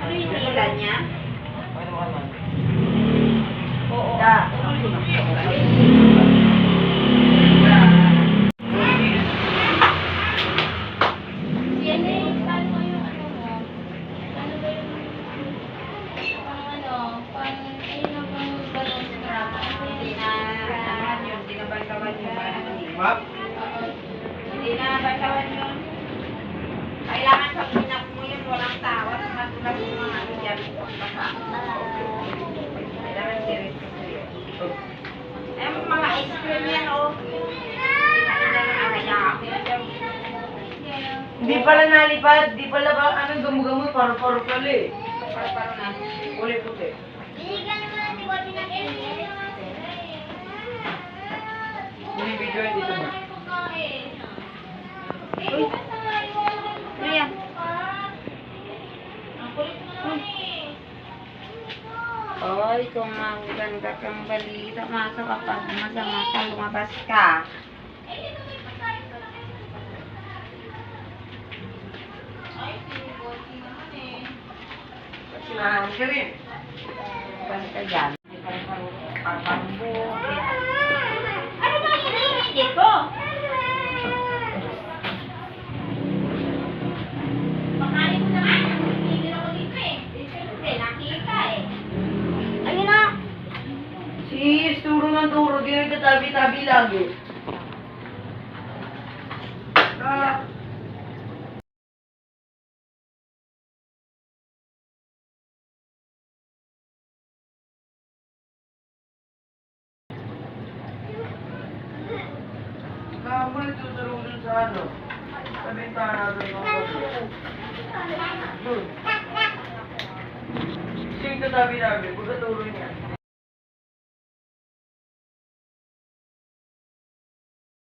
Ano yung nila niya? Oo. Map? Hindi na batawan yun. Kailangan pag hinap mo yun, walang tawad. Matulad yung mga ano dyan. Baka. Kailangan seryoso. Eh, mga ice cream yan, oh. Hindi pala nalipad, di pala ba, ano, gamu-gamu, paro-paro pala eh. Paro-paro na. Uli puti. Hindi video yun dito ba? Uy. Ano yan? Oy, kung maganda kang balita, masa kapag masama ka, lumabas ka. Sinahan ka rin. Basta dyan. Ano ba hinihingi ko? Pakain ko naman. Hinihingi ako dito eh. Hindi, nakita eh. Ayun na. Si turo ng turo, di rin katabi-tabi lagi. Kamu rin tutulong dun sa ano? Sa bintana doon ng kapatid. Doon. Sing katabi-tabi, pagkaturo niya.